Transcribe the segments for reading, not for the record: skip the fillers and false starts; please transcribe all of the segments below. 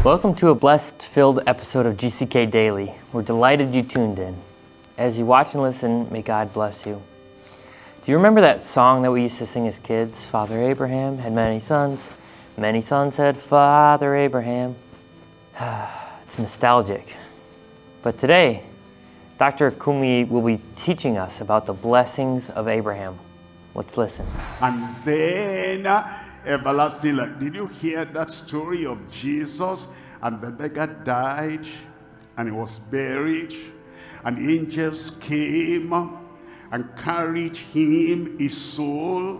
Welcome to a blessed-filled episode of GCK Daily. We're delighted you tuned in. As you watch and listen, may God bless you. Do you remember that song that we used to sing as kids? Father Abraham had many sons had Father Abraham. It's nostalgic. But today, Dr. Kumuyi will be teaching us about the blessings of Abraham. Let's listen. And then everlasting life. Did you hear that story of Jesus? And the beggar died, and he was buried, and the angels came and carried him, his soul,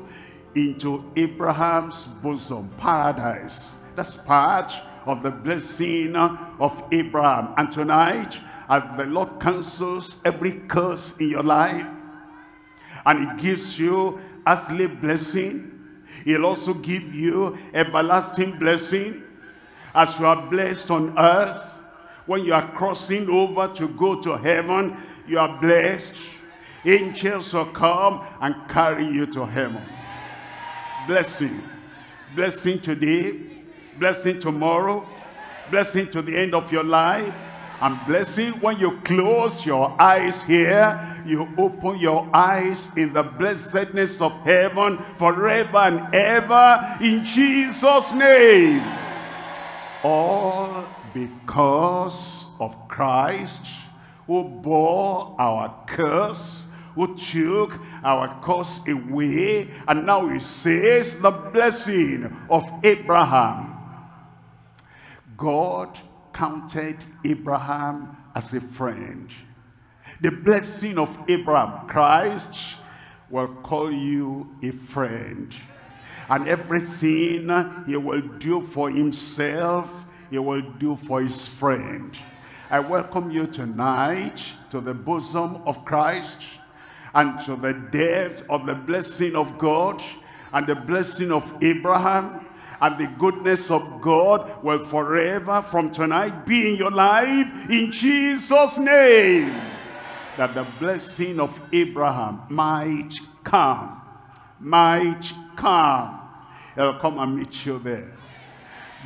into Abraham's bosom, paradise. That's part of the blessing of Abraham. And tonight, as the Lord cancels every curse in your life, and He gives you earthly blessing, He'll also give you everlasting blessing. As you are blessed on earth, when you are crossing over to go to heaven, you are blessed. Angels will come and carry you to heaven. Blessing. Blessing today, blessing tomorrow, blessing to the end of your life. And blessing when you close your eyes here, you open your eyes in the blessedness of heaven forever and ever in Jesus' name. All because of Christ, who bore our curse, who took our curse away, and now He says the blessing of Abraham. God counted Abraham as a friend. The blessing of Abraham, Christ will call you a friend. And everything He will do for Himself, He will do for His friend. I welcome you tonight to the bosom of Christ and to the depth of the blessing of God and the blessing of Abraham. And the goodness of God will forever from tonight be in your life in Jesus' name. That the blessing of Abraham might come. It'll come and meet you there.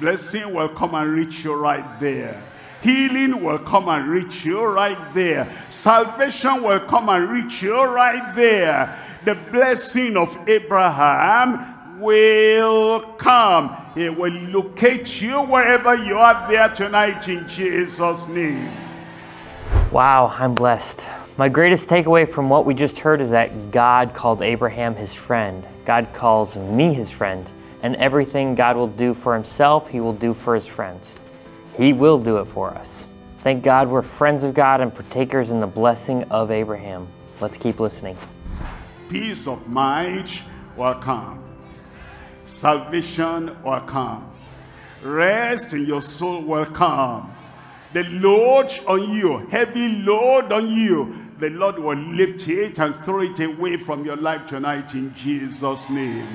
Blessing will come and reach you right there. Healing will come and reach you right there. Salvation will come and reach you right there. The blessing of Abraham will come. He will locate you wherever you are there tonight in Jesus' name. Wow, I'm blessed. My greatest takeaway from what we just heard is that God called Abraham His friend. God calls me His friend. And everything God will do for Himself, He will do for His friends. He will do it for us. Thank God we're friends of God and partakers in the blessing of Abraham. Let's keep listening. Peace of mind will come. Salvation will come. Rest in your soul will come. The load on you, heavy load on you, the Lord will lift it and throw it away from your life tonight in Jesus' name.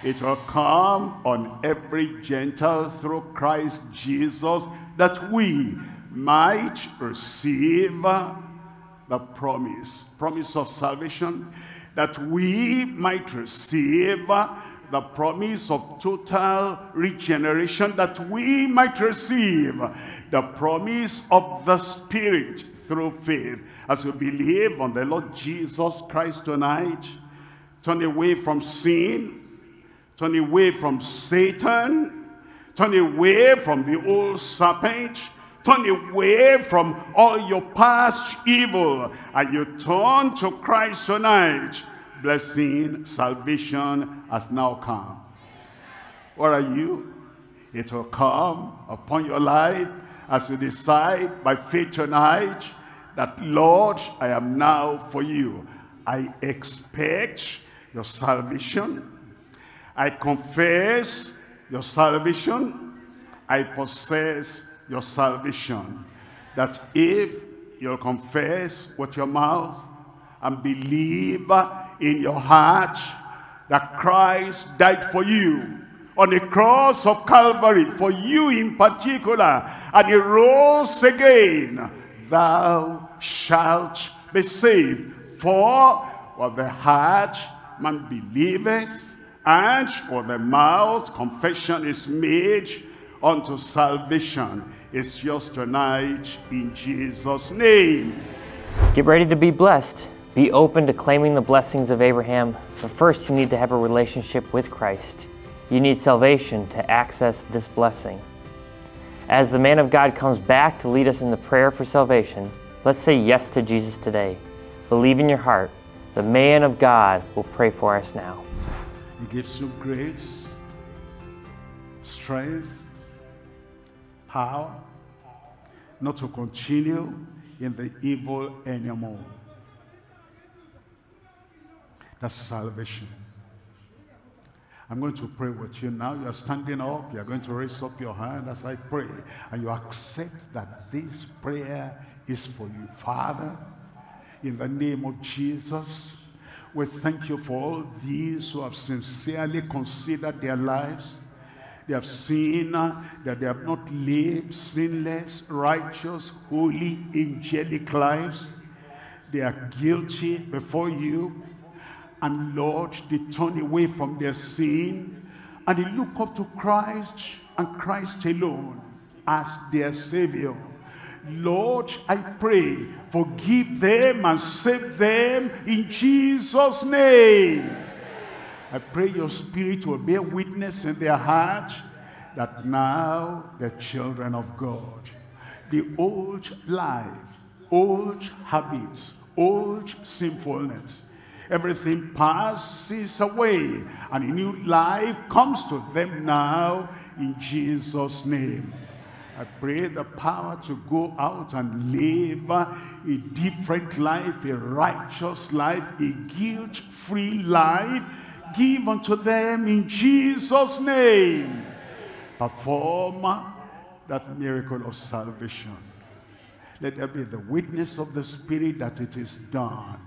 It will come on every Gentile through Christ Jesus, that we might receive the promise of salvation, that we might receive the promise of total regeneration, that we might receive the promise of the Spirit through faith. As we believe on the Lord Jesus Christ tonight, turn away from sin, turn away from Satan, turn away from the old serpent, turn away from all your past evil, and you turn to Christ tonight. Blessing, salvation has now come. What are you? It will come upon your life as you decide by faith tonight that, Lord, I am now for you. I expect your salvation. I confess your salvation. I possess your salvation. That if you'll confess with your mouth and believe in your heart that Christ died for you on the cross of Calvary, for you in particular, and He rose again, thou shalt be saved. For with the heart man believeth, and with the mouth confession is made unto salvation is yours tonight in Jesus' name. Get ready to be blessed. Be open to claiming the blessings of Abraham, but first you need to have a relationship with Christ. You need salvation to access this blessing. As the man of God comes back to lead us in the prayer for salvation, let's say yes to Jesus today. Believe in your heart. The man of God will pray for us now. He gives you grace, strength, power, not to continue in the evil anymore. That's salvation. I'm going to pray with you now. You are standing up. You are going to raise up your hand as I pray. And you accept that this prayer is for you. Father, in the name of Jesus, we thank you for all these who have sincerely considered their lives. They have seen that they have not lived sinless, righteous, holy, angelic lives. They are guilty before you. And Lord, they turn away from their sin and they look up to Christ and Christ alone as their Savior. Lord, I pray, forgive them and save them in Jesus' name. I pray your Spirit will bear witness in their heart that now they're children of God. The old life, old habits, old sinfulness, everything passes away and a new life comes to them now in Jesus' name. I pray the power to go out and live a different life, a righteous life, a guilt-free life. Give unto them in Jesus' name. Perform that miracle of salvation. Let there be the witness of the Spirit that it is done.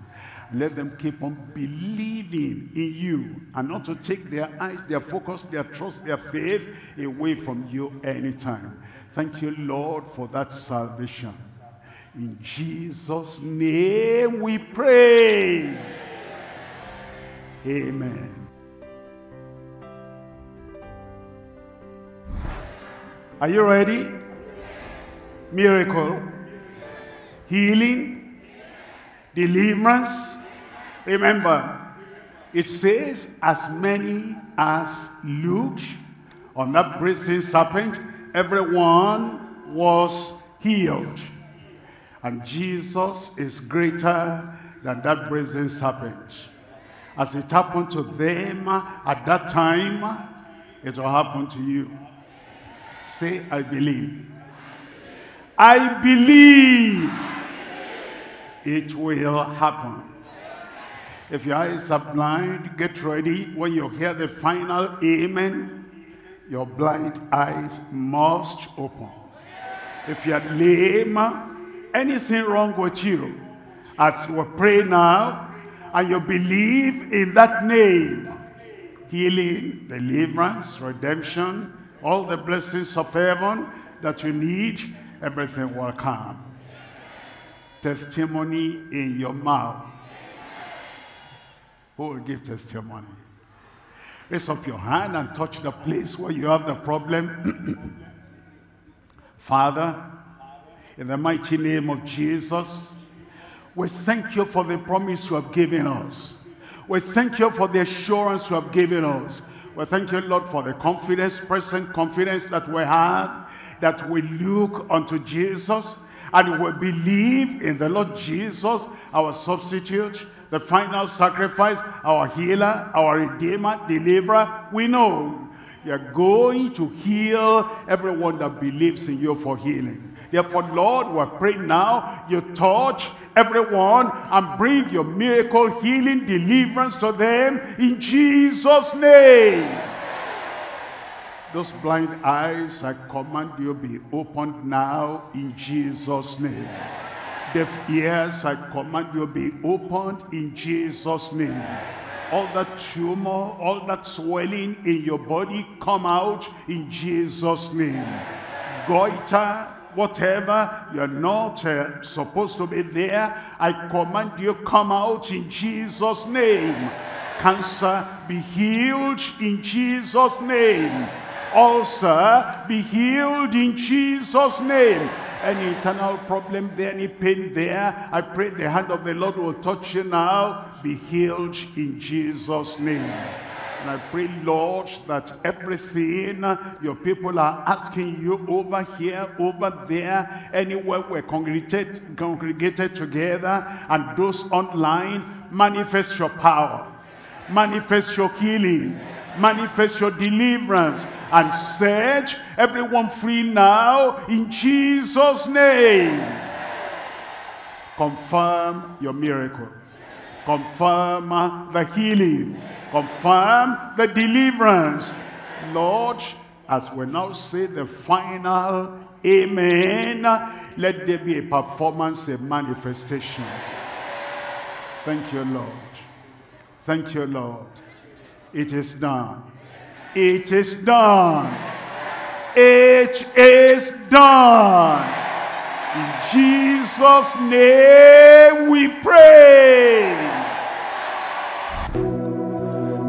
Let them keep on believing in you and not to take their eyes, their focus, their trust, their faith away from you anytime. Thank you, Lord, for that salvation. In Jesus' name we pray. Amen. Are you ready? Miracle, healing, deliverance. Remember, it says, as many as looked on that brazen serpent, everyone was healed. And Jesus is greater than that brazen serpent. As it happened to them at that time, it will happen to you. Say, I believe. I believe it will happen. If your eyes are blind, get ready. When you hear the final amen, your blind eyes must open. If you are lame, anything wrong with you, as we pray now, and you believe in that name, healing, deliverance, redemption, all the blessings of heaven that you need, everything will come. Testimony in your mouth. Who will give testimony? Raise up your hand and touch the place where you have the problem. Father, in the mighty name of Jesus, we thank you for the promise you have given us. We thank you for the assurance you have given us. We thank you, Lord, for the confidence, present confidence that we have, that we look unto Jesus and we believe in the Lord Jesus, our substitute, the final sacrifice, our healer, our redeemer, deliverer. We know you're going to heal everyone that believes in you for healing. Therefore, Lord, we pray now, you touch everyone and bring your miracle, healing, deliverance to them in Jesus' name. Those blind eyes, I command you be opened now in Jesus' name. Deaf ears, I command you be opened in Jesus' name. All that tumor, all that swelling in your body, come out in Jesus' name. Goiter, whatever, you're not supposed to be there, I command you come out in Jesus' name. Cancer, be healed in Jesus' name. ulcer be healed in Jesus' name. Any internal problem there, any pain there, I pray the hand of the Lord will touch you now. Be healed in Jesus' name. And I pray, Lord, that everything your people are asking you over here, over there, anywhere we're congregated together, and those online, manifest your power, manifest your healing, manifest your deliverance, and set everyone free now in Jesus' name. Confirm your miracle. Confirm the healing. Confirm the deliverance. Lord, as we now say the final amen, let there be a performance, a manifestation. Thank you, Lord. Thank you, Lord. It is done. It is done. It is done. In Jesus' name we pray.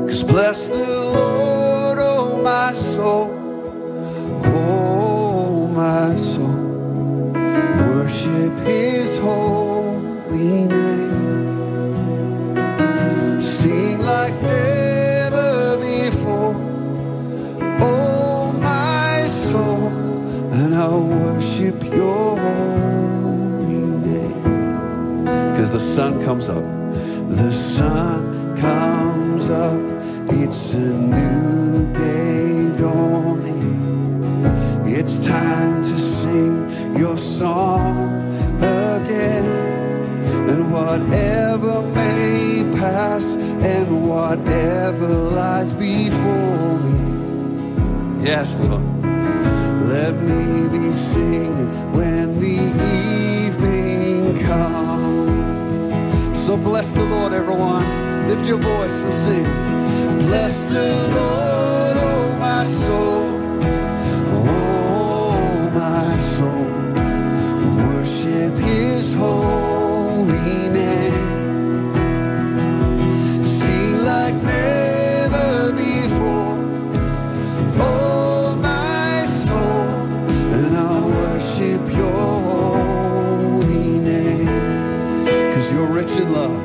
'Cause bless the Lord, oh my soul, oh my soul, worship his holy name, sing like never before, oh my soul, and I'll worship your holy name. 'Cause the sun comes up, the sun comes up, it's a new day dawning. It's time to sing your song again. And whatever may pass and whatever lies before me, yes, Lord, let me be singing when the evening comes. So bless the Lord, everyone. Lift your voice and sing. Bless the Lord, oh my soul, oh my soul, worship his holy name, sing like never before, oh my soul, and I'll worship your holy name. 'Cause you're rich in love,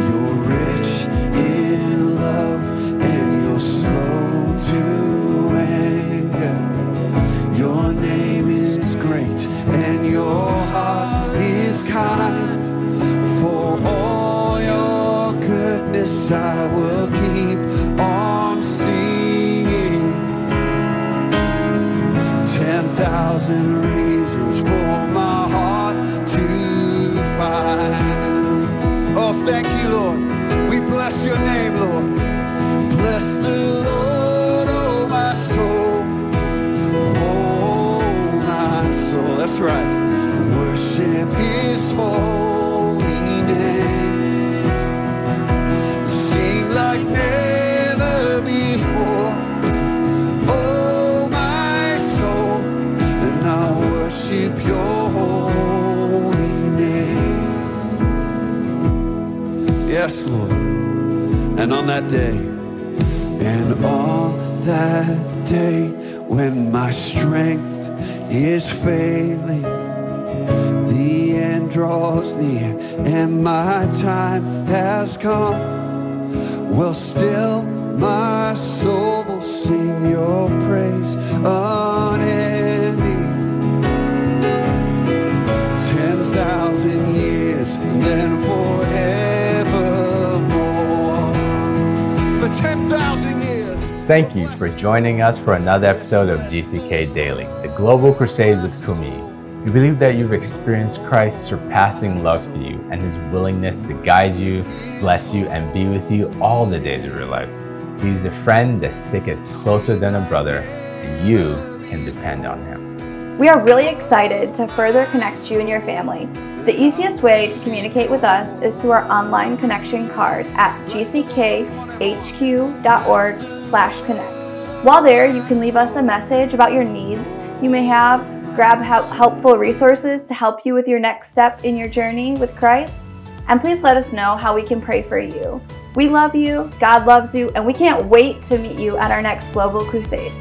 you're rich in love, and you're slow to anger. Your name is great and your heart is kind. For all your goodness I will keep on singing. 10,000 reasons for my heart to find. Oh, thank you, Lord. We bless your name, Lord. Bless the Lord, oh my soul, oh my soul. That's right. Worship his holy name. Sing like never before, oh my soul, and I'll worship your holy name. Yes, Lord. And on that day, when my strength is failing, the end draws near and my time has come, well, still my soul will sing your praise unending. 10,000 years and then forevermore. For 10,000 years. Thank you for joining us for another episode of GCK Daily, the Global Crusades of Kumuyi. We believe that you've experienced Christ's surpassing love for you and his willingness to guide you, bless you, and be with you all the days of your life. He's a friend that sticks closer than a brother, and you can depend on him. We are really excited to further connect you and your family. The easiest way to communicate with us is through our online connection card at gckhq.org/connect. While there, you can leave us a message about your needs you may have, grab helpful resources to help you with your next step in your journey with Christ, and please let us know how we can pray for you. We love you, God loves you, and we can't wait to meet you at our next Global Crusade.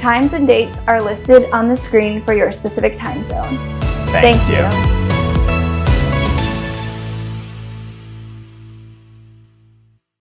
Times and dates are listed on the screen for your specific time zone. Thank you.